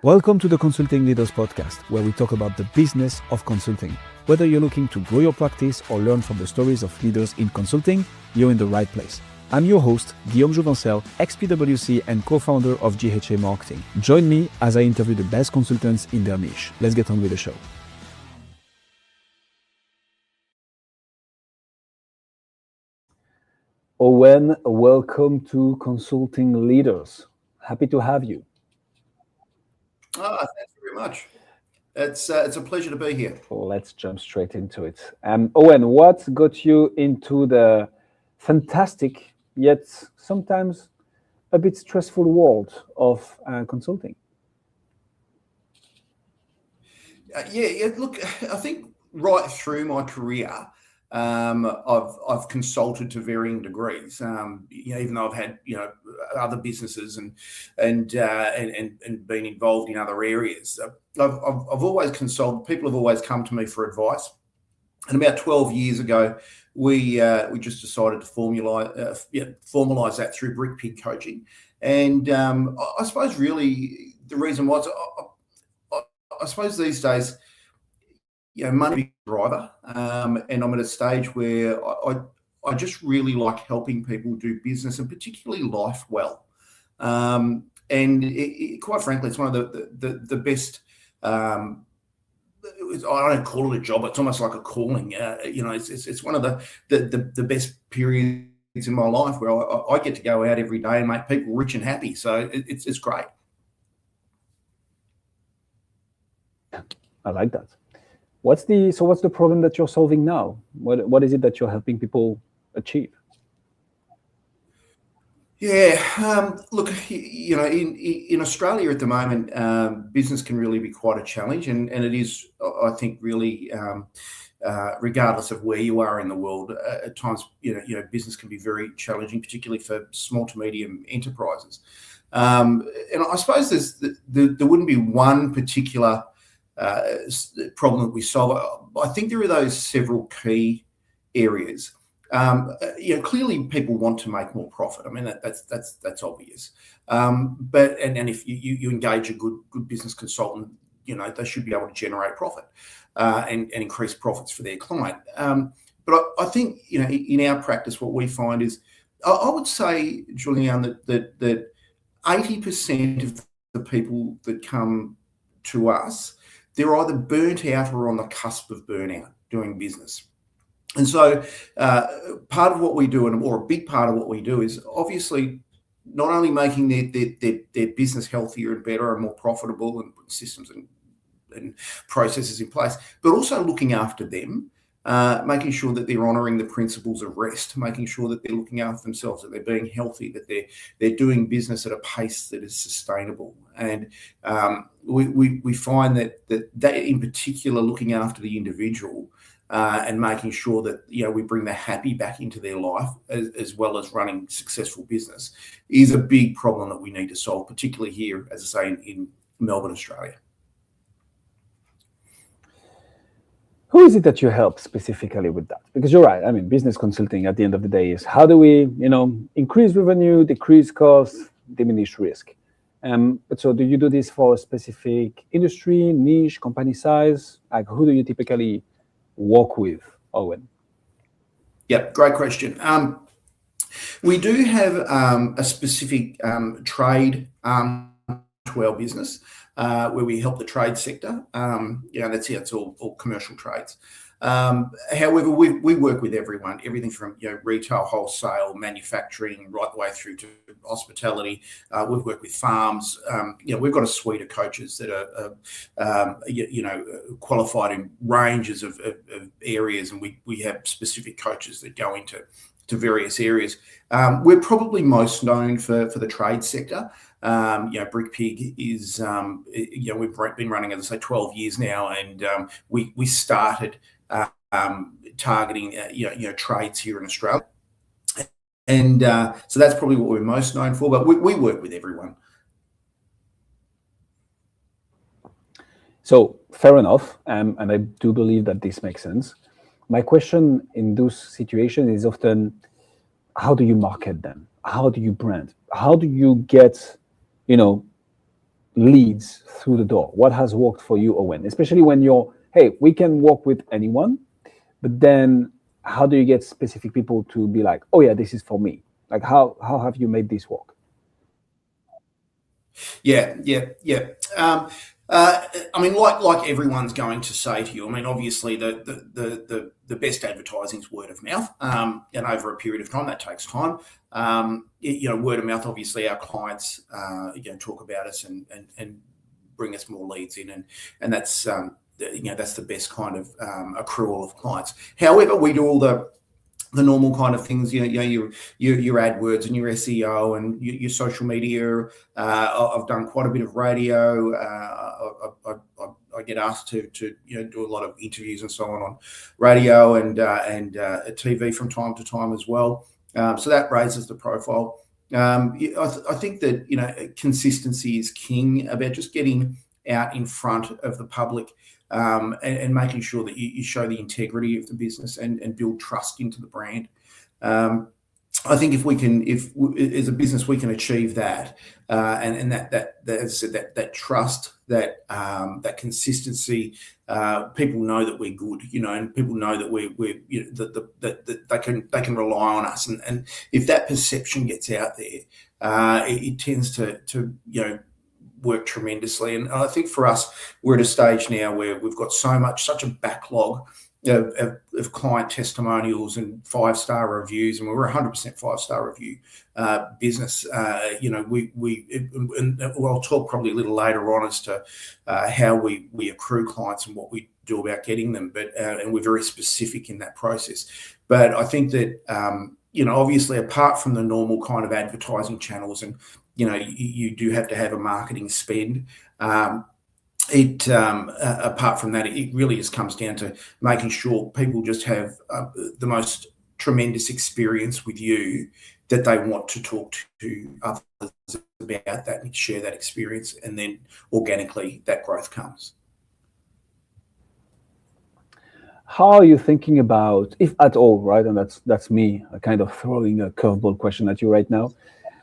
Welcome to the Consulting Leaders Podcast, where we talk about the business of consulting. Whether you're looking to grow your practice or learn from the stories of leaders in consulting, you're in the right place. I'm your host, Guillaume Jouvencel, ex-PwC and co-founder of GHA Marketing. Join me as I interview the best consultants in their niche. Let's get on with the show. Owen, welcome to Consulting Leaders. Happy to have you. Thanks very much. It's a pleasure to be here. Let's jump straight into it. Owen, what got you into the fantastic, yet sometimes a bit stressful world of consulting? Look, I think right through my career, I've consulted to varying degrees. Even though I've had other businesses and been involved in other areas, I've always consulted. People have always come to me for advice. And about 12 years ago, we just decided to formalize that through Brick Pig coaching. And I suppose really the reason was I suppose these days, money is a driver, and I'm at a stage where I just really like helping people do business and particularly life well. And quite frankly, it's one of the best. I don't call it a job; it's almost like a calling. It's one of the best periods in my life where I get to go out every day and make people rich and happy. So it's great. I like that. What's the problem that you're solving now? What is it that you're helping people achieve? Look, in Australia at the moment, business can really be quite a challenge, and it is, I think, really, regardless of where you are in the world, at times, business can be very challenging, particularly for small to medium enterprises. And I suppose there wouldn't be one particular problem that we solve. I think there are those several key areas. Clearly people want to make more profit. I mean, that's obvious. But if you engage a good business consultant, they should be able to generate profit and increase profits for their client. But I think in our practice, what we find is, I would say, Julian, that 80% of the people that come to us, they're either burnt out or on the cusp of burnout doing business. And so part of what we do, or a big part of what we do, is obviously not only making their business healthier and better and more profitable and putting systems and processes in place, but also looking after them, making sure that they're honouring the principles of rest, making sure that they're looking after themselves, that they're being healthy, that they're doing business at a pace that is sustainable. And we find that in particular, looking after the individual and making sure that we bring the happy back into their life, as well as running successful business, is a big problem that we need to solve, particularly here, as I say, in Melbourne, Australia. Who is it that you help specifically with that? Because you're right. I mean, business consulting at the end of the day is how do we, increase revenue, decrease costs, diminish risk. But so do you do this for a specific industry, niche, company size? Like, who do you typically work with, Owen? Yeah, great question. We do have a specific trade to our business, where we help the trade sector. That's it. It's all commercial trades. However, we work with everything from retail, wholesale, manufacturing, right the way through to hospitality. We've worked with farms. We've got a suite of coaches that are qualified in ranges of areas, and we have specific coaches that go into various areas. We're probably most known for the trade sector. Brick Pig is, we've been running, as I say, 12 years now, and we started targeting, trades here in Australia. And so that's probably what we're most known for, but we work with everyone. So fair enough, and I do believe that this makes sense. My question in those situations is often, how do you market them? How do you brand? How do you get, leads through the door? What has worked for you, Owen? Especially when you're, hey, we can work with anyone, but then how do you get specific people to be like, oh yeah, this is for me? Like how have you made this work? Yeah. I mean, like everyone's going to say to you. I mean, obviously, the best advertising is word of mouth, and over a period of time, that takes time. Word of mouth. Obviously, our clients, talk about us and bring us more leads in, and that's that's the best kind of accrual of clients. However, we do all the normal kind of things, your AdWords and your SEO and your social media. I've done quite a bit of radio. I get asked to do a lot of interviews and so on radio and TV from time to time as well. So that raises the profile. I think that consistency is king about just getting out in front of the public. And making sure that you show the integrity of the business and build trust into the brand. I think if as a business we can achieve that, and that as I said, that trust, that consistency, people know that we're good, and people know that we're that they can rely on us, and if that perception gets out there, it tends to work tremendously. And I think for us, we're at a stage now where we've got such a backlog of client testimonials and 5-star reviews, and we're 100% 5-star review business. I'll talk probably a little later on as to how we accrue clients and what we do about getting them, but and we're very specific in that process. But I think that obviously, apart from the normal kind of advertising channels, and you do have to have a marketing spend. Apart from that, it really just comes down to making sure people just have the most tremendous experience with you, that they want to talk to others about that and share that experience, and then organically that growth comes. How are you thinking about, if at all, right? And that's me kind of throwing a curveball question at you right now.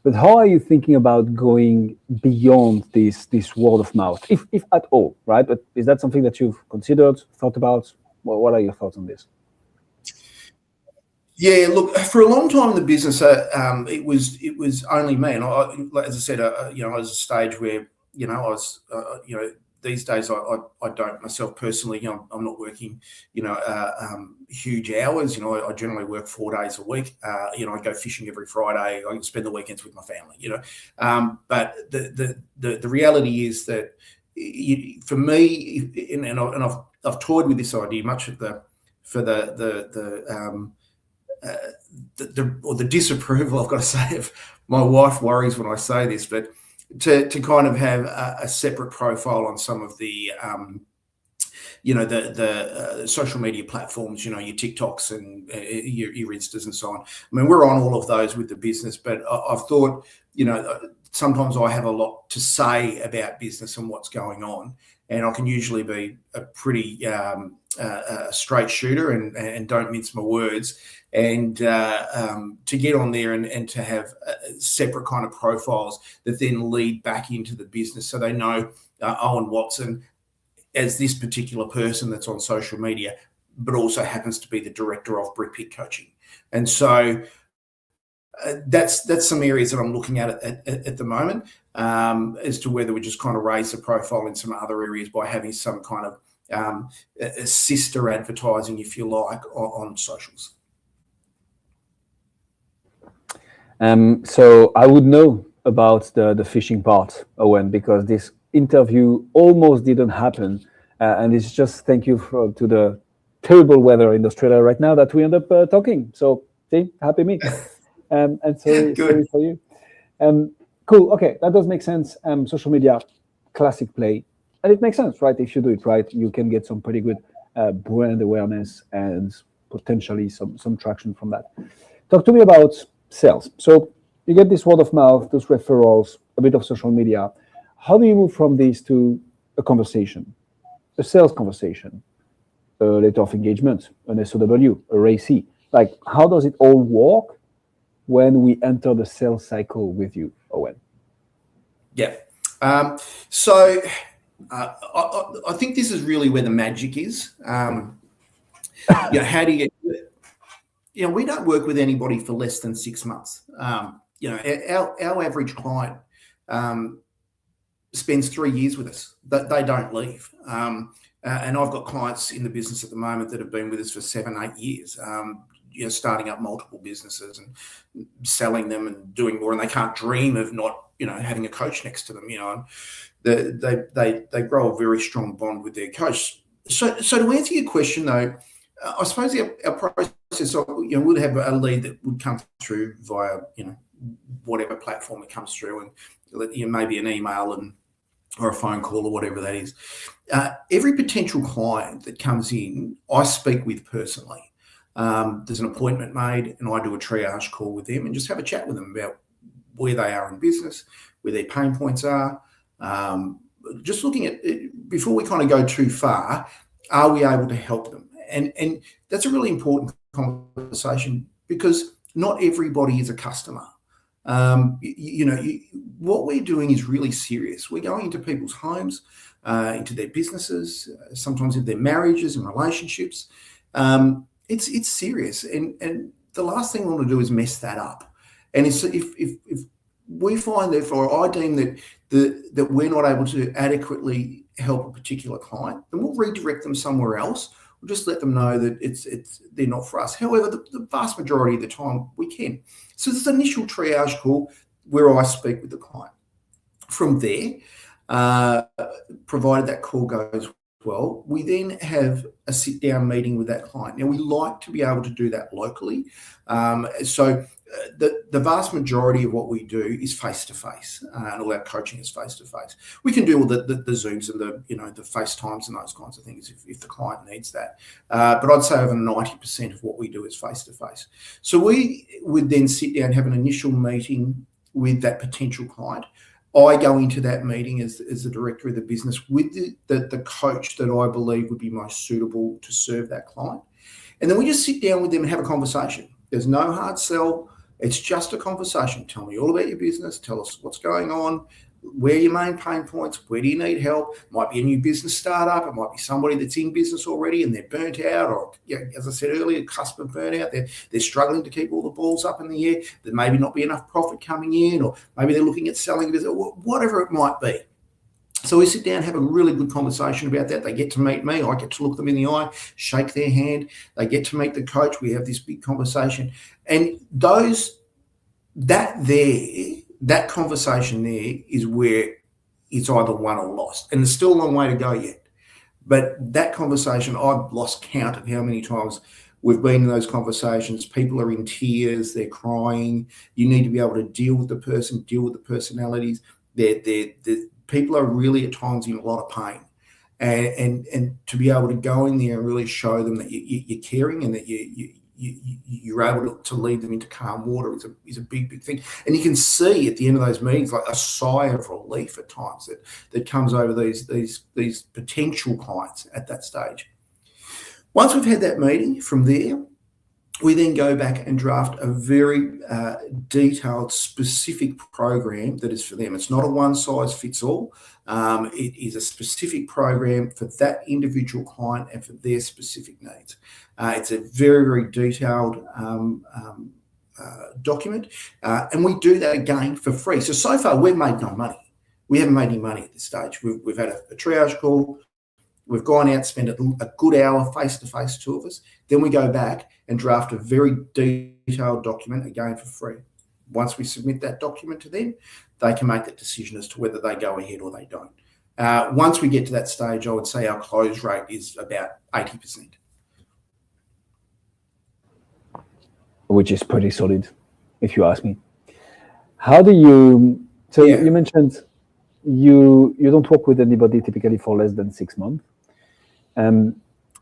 But how are you thinking about going beyond this word of mouth, if at all, right? But is that something that you've considered, thought about? Well, what are your thoughts on this? Yeah, look, for a long time in the business, it was only me, and as I said, I was at a stage where I was, these days I don't myself personally. I'm not working, huge hours. I generally work 4 days a week. I go fishing every Friday. I spend the weekends with my family. But the reality is that for me, and I've toyed with this idea much of the disapproval, I've got to say, of my wife worries when I say this, but to kind of have a separate profile on some of the the social media platforms, your TikToks and your Instas and so on. I mean, we're on all of those with the business, but I've thought, sometimes I have a lot to say about business and what's going on, and I can usually be a pretty straight shooter and don't mince my words. And to get on there and to have separate kind of profiles that then lead back into the business, so they know Owen Watson as this particular person that's on social media, but also happens to be the director of Brick Pit Coaching. And so that's some areas that I'm looking at the moment, as to whether we just kind of raise the profile in some other areas by having some kind of sister advertising, if you like, on socials. So I would know about the fishing part, Owen, because this interview almost didn't happen, and it's just thank you to the terrible weather in Australia right now that we end up talking. So see, happy me, and sorry for you. Cool. Okay, that does make sense. Social media, classic play, and it makes sense, right? If you do it right, you can get some pretty good brand awareness and potentially some traction from that. Talk to me about sales. So you get this word of mouth, those referrals, a bit of social media. How do you move from this to a conversation, a sales conversation, a letter of engagement, an SOW, a RAC? Like, how does it all work when we enter the sales cycle with you, Owen? Yeah. So I think this is really where the magic is. How do you get? We don't work with anybody for less than 6 months. Our average client spends 3 years with us. They don't leave. And I've got clients in the business at the moment that have been with us for 7, 8 years. Starting up multiple businesses and selling them and doing more, and they can't dream of not, having a coach next to them. And they grow a very strong bond with their coach. So to answer your question, though, I suppose our process, we'd have a lead that would come through via, whatever platform it comes through, and maybe an email or a phone call or whatever that is. Every potential client that comes in, I speak with personally. There's an appointment made, and I do a triage call with them and just have a chat with them about where they are in business, where their pain points are. Just looking at it, before we kind of go too far, are we able to help them? And that's a really important conversation, because not everybody is a customer. What we're doing is really serious. We're going into people's homes, into their businesses, sometimes into their marriages and relationships. It's serious, and the last thing we want to do is mess that up. And if we find, therefore, I deem that we're not able to adequately help a particular client, then we'll redirect them somewhere else. We'll just let them know that they're not for us. However, the vast majority of the time we can. So this initial triage call where I speak with the client. From there, provided that call goes well, we then have a sit-down meeting with that client. Now, we like to be able to do that locally. So the vast majority of what we do is face-to-face, and all our coaching is face-to-face. We can do all the Zooms and the FaceTimes and those kinds of things if the client needs that. But I'd say over 90% of what we do is face-to-face. So we would then sit down, have an initial meeting with that potential client. I go into that meeting as the director of the business with the coach that I believe would be most suitable to serve that client. And then we just sit down with them and have a conversation. There's no hard sell. It's just a conversation. Tell me all about your business. Tell us what's going on. Where are your main pain points? Where do you need help? It might be a new business startup. It might be somebody that's in business already and they're burnt out, or, as I said earlier, cusp of burnout. They're struggling to keep all the balls up in the air. There maybe not be enough profit coming in, or maybe they're looking at selling a business, whatever it might be. So we sit down, have a really good conversation about that. They get to meet me. I get to look them in the eye, shake their hand. They get to meet the coach. We have this big conversation. And that conversation there is where it's either won or lost. And there's still a long way to go yet. But that conversation, I've lost count of how many times we've been in those conversations. People are in tears. They're crying. You need to be able to deal with the person, deal with the personalities. People are really at times in a lot of pain. And to be able to go in there and really show them that you're caring and that you're able to lead them into calm water is a big thing. And you can see at the end of those meetings like a sigh of relief at times that comes over these potential clients at that stage. Once we've had that meeting, from there, we then go back and draft a very detailed, specific program that is for them. It's not a one-size-fits-all. It is a specific program for that individual client and for their specific needs. It's a very, very detailed document, and we do that again for free. So far, we've made no money. We haven't made any money at this stage. We've had a triage call. We've gone out, spent a good hour face-to-face, two of us. Then we go back and draft a very detailed document, again for free. Once we submit that document to them, they can make that decision as to whether they go ahead or they don't. Once we get to that stage, I would say our close rate is about 80%. Which is pretty solid, if you ask me. How do you... So you mentioned you don't work with anybody typically for less than 6 months.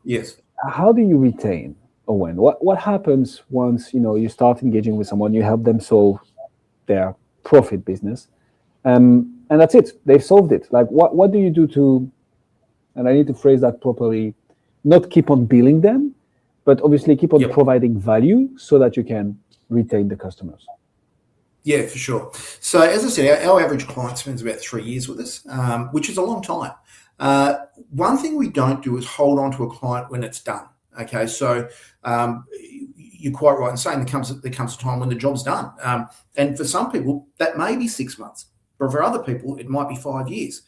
Yes. How do you retain, Owen? What happens once you start engaging with someone, you help them solve their profit business, and that's it? They've solved it. Like what do you do to, and I need to phrase that properly, not keep on billing them, but obviously keep on providing value so that you can retain the customers? Yeah, for sure. So as I said, our average client spends about 3 years with us, which is a long time. One thing we don't do is hold on to a client when it's done. Okay, so you're quite right in saying there comes a time when the job's done. And for some people, that may be 6 months. But for other people, it might be 5 years.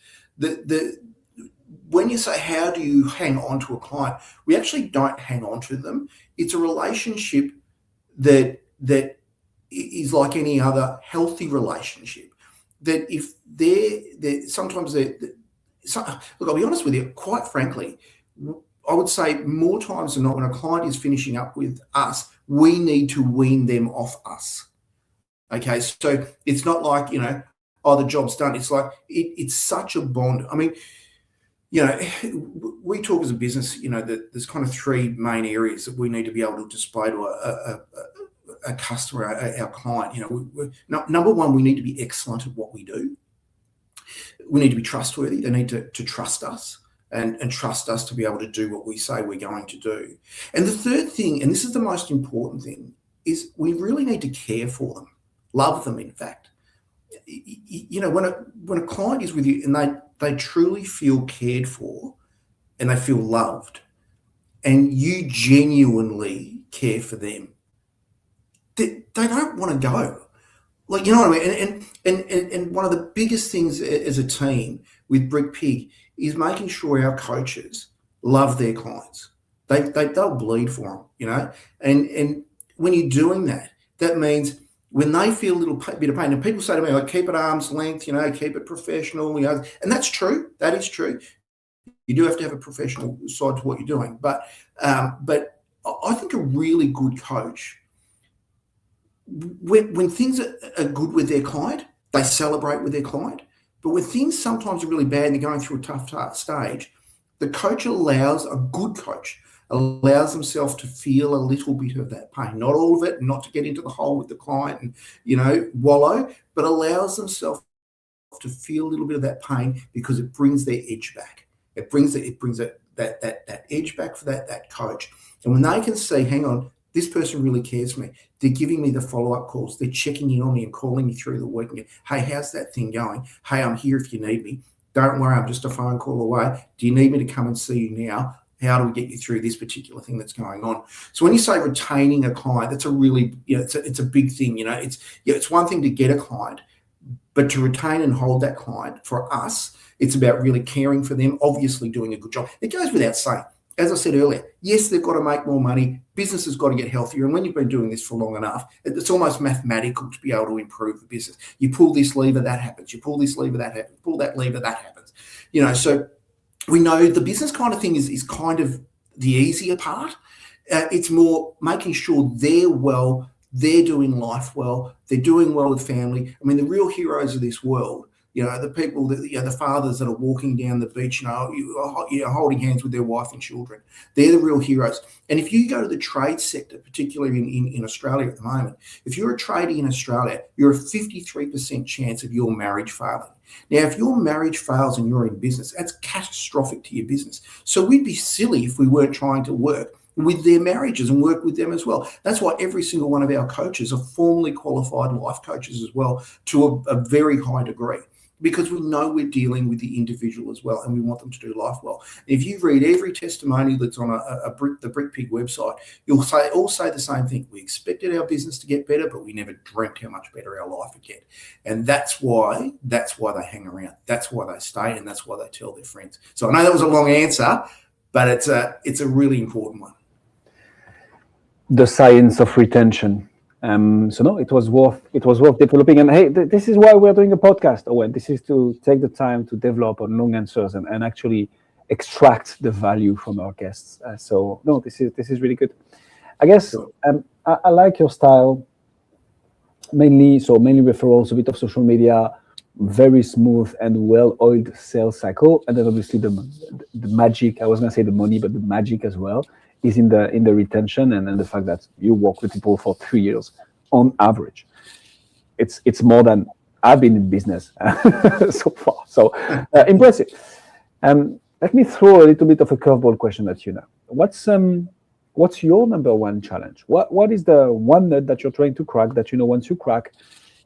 When you say, how do you hang on to a client? We actually don't hang on to them. It's a relationship that is like any other healthy relationship. That if look, I'll be honest with you, quite frankly, I would say more times than not when a client is finishing up with us, we need to wean them off us. Okay, so it's not like, oh, the job's done. It's like, it's such a bond. I mean, we talk as a business, that there's kind of three main areas that we need to be able to display to a customer, our client. Number one, we need to be excellent at what we do. We need to be trustworthy. They need to trust us and trust us to be able to do what we say we're going to do. And the third thing, and this is the most important thing, is we really need to care for them, love them, in fact. When a client is with you and they truly feel cared for and they feel loved and you genuinely care for them, they don't want to go. Like, you know what I mean? And one of the biggest things as a team with Brick Pig is making sure our coaches love their clients. They'll bleed for them, and when you're doing that, that means when they feel a little bit of pain, and people say to me, like, keep it arm's length, keep it professional, and that's true. That is true. You do have to have a professional side to what you're doing. But I think a really good coach, when things are good with their client, they celebrate with their client. But when things sometimes are really bad and they're going through a tough stage, a good coach allows themselves to feel a little bit of that pain. Not all of it, not to get into the hole with the client and, wallow, but allows themselves to feel a little bit of that pain because it brings their edge back. It brings that edge back for that coach. And when they can see, hang on, this person really cares for me. They're giving me the follow-up calls. They're checking in on me and calling me through the week. And, hey, how's that thing going? Hey, I'm here if you need me. Don't worry, I'm just a phone call away. Do you need me to come and see you now? How do we get you through this particular thing that's going on? So when you say retaining a client, that's a really, it's a big thing. It's one thing to get a client, but to retain and hold that client, for us, it's about really caring for them, obviously doing a good job. It goes without saying. As I said earlier, yes, they've got to make more money. Business has got to get healthier. And when you've been doing this for long enough, it's almost mathematical to be able to improve the business. You pull this lever, that happens. You pull this lever, that happens. Pull that lever, that happens. So we know the business kind of thing is kind of the easier part. It's more making sure they're well, they're doing life well, they're doing well with family. I mean, the real heroes of this world, the people that, the fathers that are walking down the beach, holding hands with their wife and children. They're the real heroes. And if you go to the trade sector, particularly in Australia at the moment, if you're a tradie in Australia, you're a 53% chance of your marriage failing. Now, if your marriage fails and you're in business, that's catastrophic to your business. So we'd be silly if we weren't trying to work with their marriages and work with them as well. That's why every single one of our coaches are formally qualified life coaches as well, to a very high degree, because we know we're dealing with the individual as well and we want them to do life well. And if you read every testimony that's on the Brick Pig website, you'll all say the same thing. We expected our business to get better, but we never dreamt how much better our life would get. And that's why they hang around. That's why they stay, and that's why they tell their friends. So I know that was a long answer, but it's a really important one. The science of retention. So no, it was worth developing. And hey, this is why we're doing a podcast, Owen. This is to take the time to develop on long answers and actually extract the value from our guests. So no, this is really good. I guess I like your style. Mainly referrals, a bit of social media, very smooth and well-oiled sales cycle, and then obviously the magic. I was gonna say the money, but the magic as well is in the retention and then the fact that you work with people for 3 years on average. It's more than I've been in business so far. So impressive. Let me throw a little bit of a curveball question at you now. What's your number one challenge? What is the one nut that you're trying to crack that once you crack,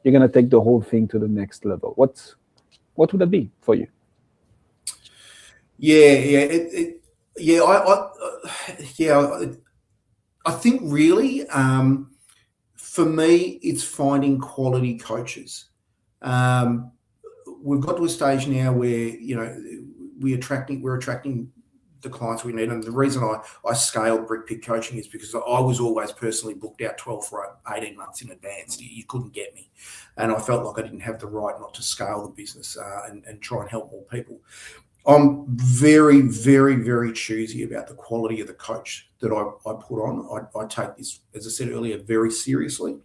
you're going to take the whole thing to the next level? What would that be for you? I think really, for me, it's finding quality coaches. We've got to a stage now where we're attracting the clients we need, and the reason I scaled Brick Pick Coaching is because I was always personally booked out 12 for 18 months in advance. You couldn't get me, and I felt like I didn't have the right not to scale the business and try and help more people. I'm very, very, very choosy about the quality of the coach that I put on. I take this, as I said earlier, very seriously.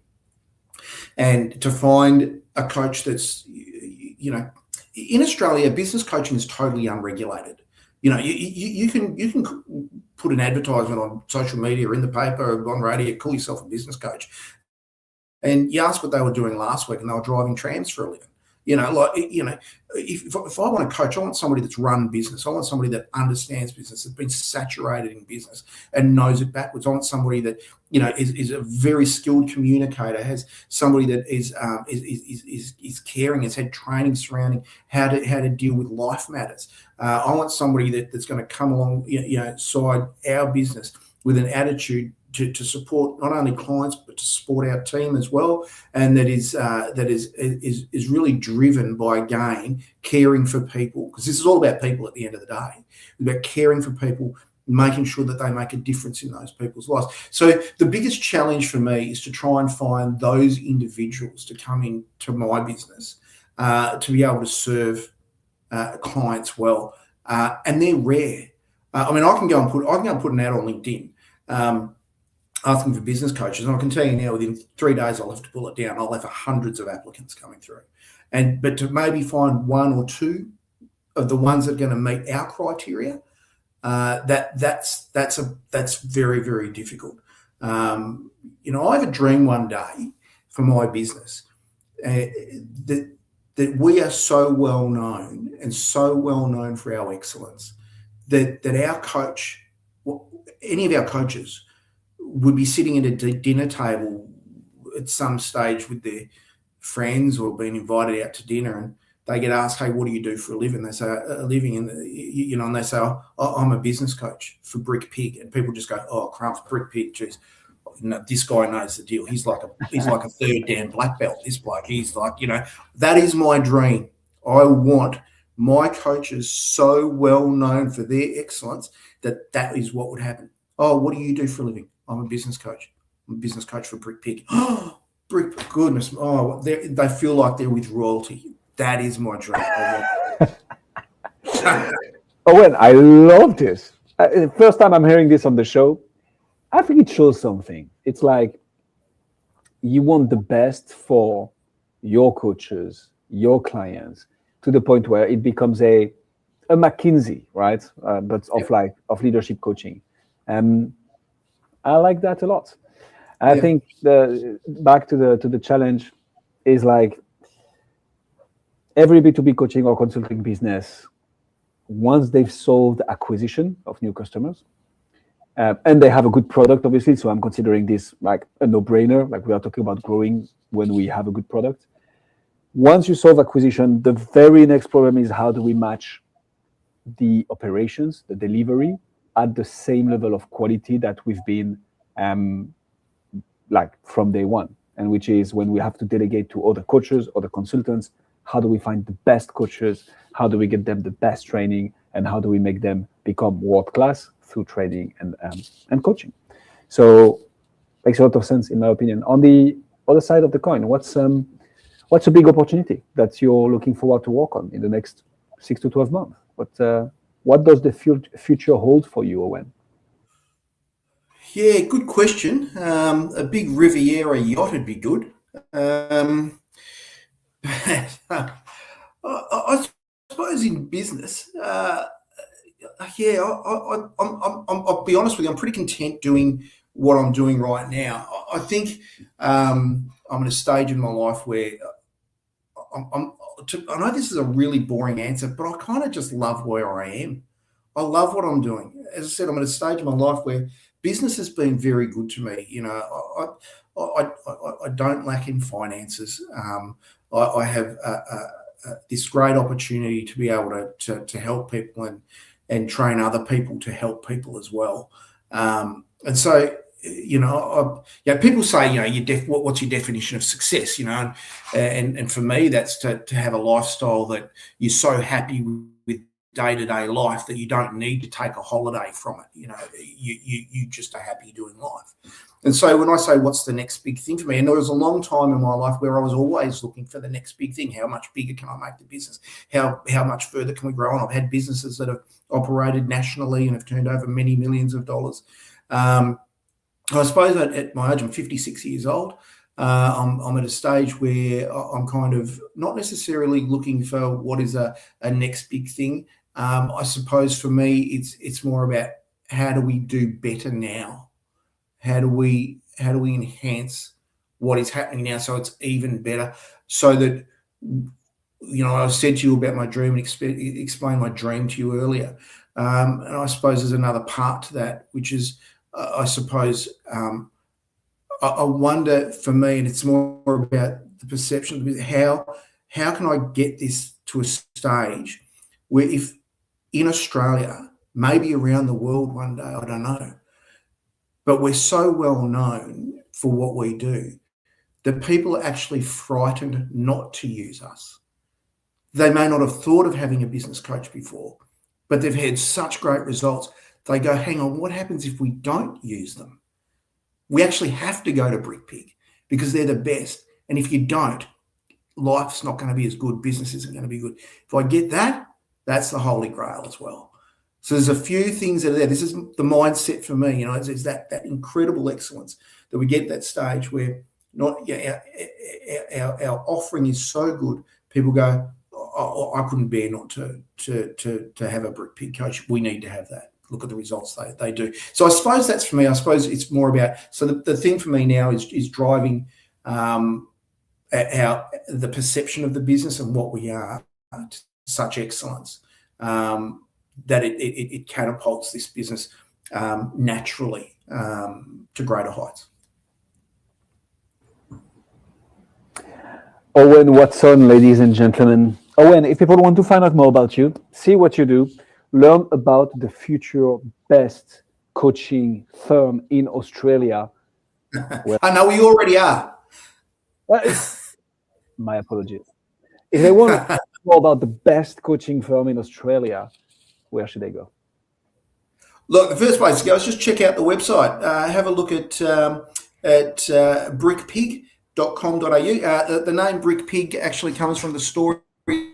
And to find a coach that's, in Australia, business coaching is totally unregulated. You can put an advertisement on social media or in the paper or on radio, call yourself a business coach. And you ask what they were doing last week and they were driving trams for a living. If I want a coach, I want somebody that's run business. I want somebody that understands business, that's been saturated in business and knows it backwards. I want somebody that is a very skilled communicator, has somebody that is caring, has had training surrounding how to deal with life matters. I want somebody that's going to come along, side our business with an attitude to support not only clients but to support our team as well, and that is really driven by, again, caring for people, because this is all about people at the end of the day. It's about caring for people, making sure that they make a difference in those people's lives. So the biggest challenge for me is to try and find those individuals to come into my business to be able to serve clients well, and they're rare. I can go and put an ad on LinkedIn asking for business coaches, and I can tell you now, within 3 days, I'll have to pull it down. I'll have hundreds of applicants coming through, but to maybe find one or two of the ones that are going to meet our criteria, that's very, very difficult. I have a dream one day for my business that we are so well known and so well known for our excellence that our coach, any of our coaches, would be sitting at a dinner table at some stage with their friends or being invited out to dinner, and they get asked, "Hey, what do you do for a living?" They say, "A living," and and they say, "Oh, I'm a business coach for Brick Pig," and people just go, "Oh, crumph, Brick Pig, geez, this guy knows the deal. He's like a third Dan black belt. This bloke, he's like, that is my dream. I want my coaches so well known for their excellence that is what would happen. Oh, what do you do for a living? I'm a business coach. I'm a business coach for Brick Pig. Oh, Brick, goodness. Oh, they feel like they're with royalty. That is my dream. Owen, I love this. First time I'm hearing this on the show. I think it shows something. It's like you want the best for your coaches, your clients, to the point where it becomes a McKinsey, right? But of leadership coaching. I like that a lot. I think back to the challenge is like every B2B coaching or consulting business, once they've solved acquisition of new customers, and they have a good product, obviously. So I'm considering this like a no-brainer. Like we are talking about growing when we have a good product. Once you solve acquisition, the very next problem is how do we match the operations, the delivery, at the same level of quality that we've been like from day one, and which is when we have to delegate to other coaches, other consultants. How do we find the best coaches? How do we get them the best training? And how do we make them become world-class through training and coaching? So makes a lot of sense, in my opinion. On the other side of the coin, what's a big opportunity that you're looking forward to work on in the next 6 to 12 months? What does the future hold for you, Owen? Yeah, good question. A big Riviera yacht would be good. I suppose in business, I'll be honest with you, I'm pretty content doing what I'm doing right now. I think I'm at a stage in my life where I know this is a really boring answer, but I kind of just love where I am. I love what I'm doing. As I said, I'm at a stage in my life where business has been very good to me. You know, I don't lack in finances. I have this great opportunity to be able to help people and train other people to help people as well. And so, you know, people say, you know, what's your definition of success? You know, and for me, that's to have a lifestyle that you're so happy with day-to-day life that you don't need to take a holiday from it. You know, you just are happy doing life. And so when I say what's the next big thing for me, and there was a long time in my life where I was always looking for the next big thing. How much bigger can I make the business? How much further can we grow on? I've had businesses that have operated nationally and have turned over many millions of dollars. I suppose at my age, I'm 56 years old. I'm at a stage where I'm kind of not necessarily looking for what is a next big thing. I suppose for me, it's more about how do we do better now? How do we enhance what is happening now so it's even better? So that, you know, I said to you about my dream and explained my dream to you earlier. And I suppose there's another part to that, which is, I suppose, I wonder for me, and it's more about the perception of how can I get this to a stage where if in Australia, maybe around the world one day, I don't know, but we're so well known for what we do that people are actually frightened not to use us. They may not have thought of having a business coach before, but they've had such great results. They go, hang on, what happens if we don't use them? We actually have to go to BrickPig because they're the best. And if you don't, life's not going to be as good. Business isn't going to be good. If I get that, that's the holy grail as well. So there's a few things that are there. This is the mindset for me. You know, it's that incredible excellence that we get that stage where our offering is so good. People go, I couldn't bear not to have a BrickPig coach. We need to have that. Look at the results they do. So I suppose that's for me. I suppose it's more about, so the thing for me now is driving the perception of the business and what we are to such excellence that it catapults this business naturally to greater heights. Owen Watson, ladies and gentlemen. Owen, if people want to find out more about you, see what you do, learn about the future best coaching firm in Australia. I know we already are. My apologies. If they want to know more about the best coaching firm in Australia, where should they go? Look, the first place to go is just check out the website. Have a look at brickpig.com.au. The name BrickPig actually comes from the story,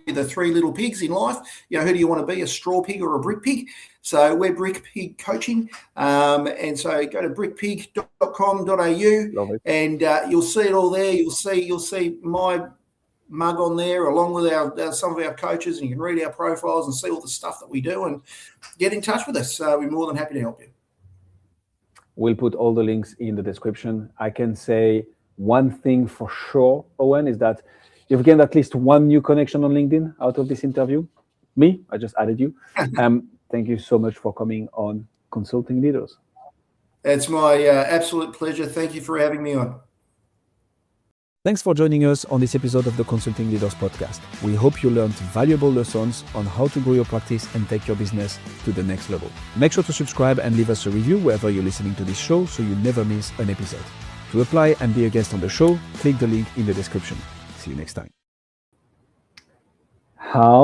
the three little pigs in life. You know, who do you want to be, a straw pig or a brick pig? So we're BrickPig Coaching. And so go to brickpig.com.au and you'll see it all there. You'll see my mug on there along with some of our coaches, and you can read our profiles and see all the stuff that we do and get in touch with us. We're more than happy to help you. We'll put all the links in the description. I can say one thing for sure, Owen, is that you've gained at least one new connection on LinkedIn out of this interview. Me, I just added you. Thank you so much for coming on Consulting Leaders. It's my absolute pleasure. Thank you for having me on. Thanks for joining us on this episode of the Consulting Leaders podcast. We hope you learned valuable lessons on how to grow your practice and take your business to the next level. Make sure to subscribe and leave us a review wherever you're listening to this show so you never miss an episode. To apply and be a guest on the show, click the link in the description. See you next time. How